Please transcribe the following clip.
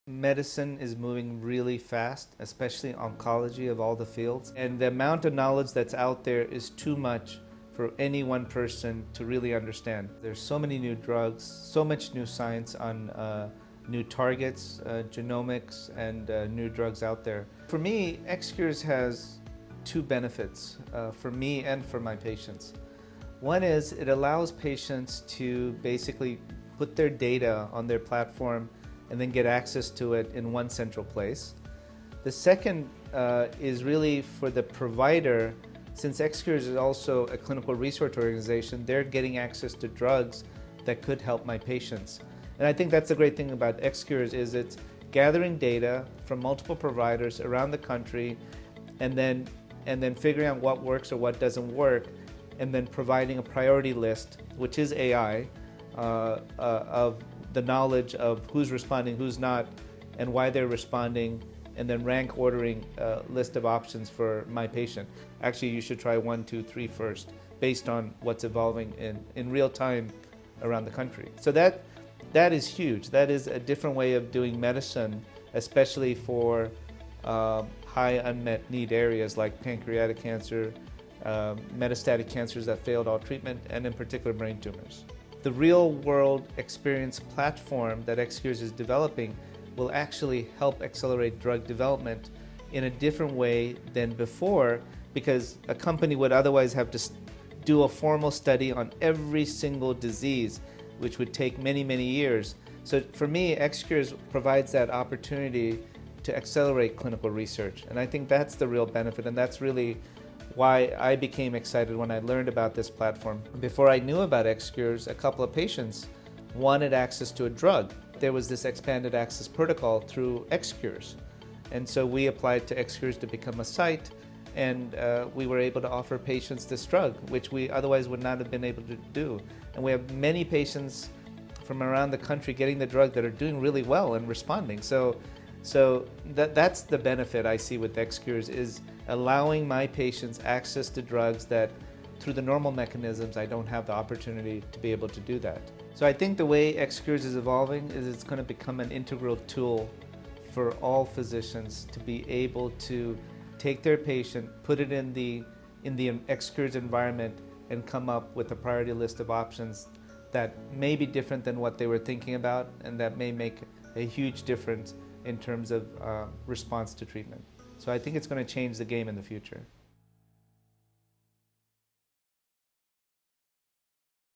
Medicine is moving really fast, especially oncology of all the fields. And the amount of knowledge that's out there is too much for any one person to really understand. There's so many new drugs, so much new science on new targets, genomics, and new drugs out there. For me, xCures has two benefits for me and for my patients. One is it allows patients to basically put their data on their platform and then get access to it in one central place. The second is really for the provider. Since xCures is also a clinical research organization, they're getting access to drugs that could help my patients. And I think that's the great thing about xCures is it's gathering data from multiple providers around the country and then figuring out what works or what doesn't work, and then providing a priority list, which is AI, of the knowledge of who's responding, who's not, and why they're responding, and then rank ordering a list of options for my patient. Actually, you should try 1, 2, 3 first, based on what's evolving in real time around the country. So that is huge. That is a different way of doing medicine, especially for high unmet need areas like pancreatic cancer, metastatic cancers that failed all treatment, and in particular brain tumors. The real-world experience platform that xCures is developing will actually help accelerate drug development in a different way than before, because a company would otherwise have to do a formal study on every single disease, which would take many, many years. So for me, xCures provides that opportunity to accelerate clinical research. And I think that's the real benefit, and that's really why I became excited when I learned about this platform. Before I knew about xCures, a couple of patients wanted access to a drug. There was this expanded access protocol through xCures. And so we applied to xCures to become a site, and we were able to offer patients this drug, which we otherwise would not have been able to do. And we have many patients from around the country getting the drug that are doing really well and responding. So that's the benefit I see with xCures, is allowing my patients access to drugs that through the normal mechanisms I don't have the opportunity to be able to do that. So I think the way xCures is evolving is it's going to become an integral tool for all physicians to be able to take their patient, put it in the xCures environment, and come up with a priority list of options that may be different than what they were thinking about, and that may make a huge difference in terms of response to treatment. So I think it's going to change the game in the future.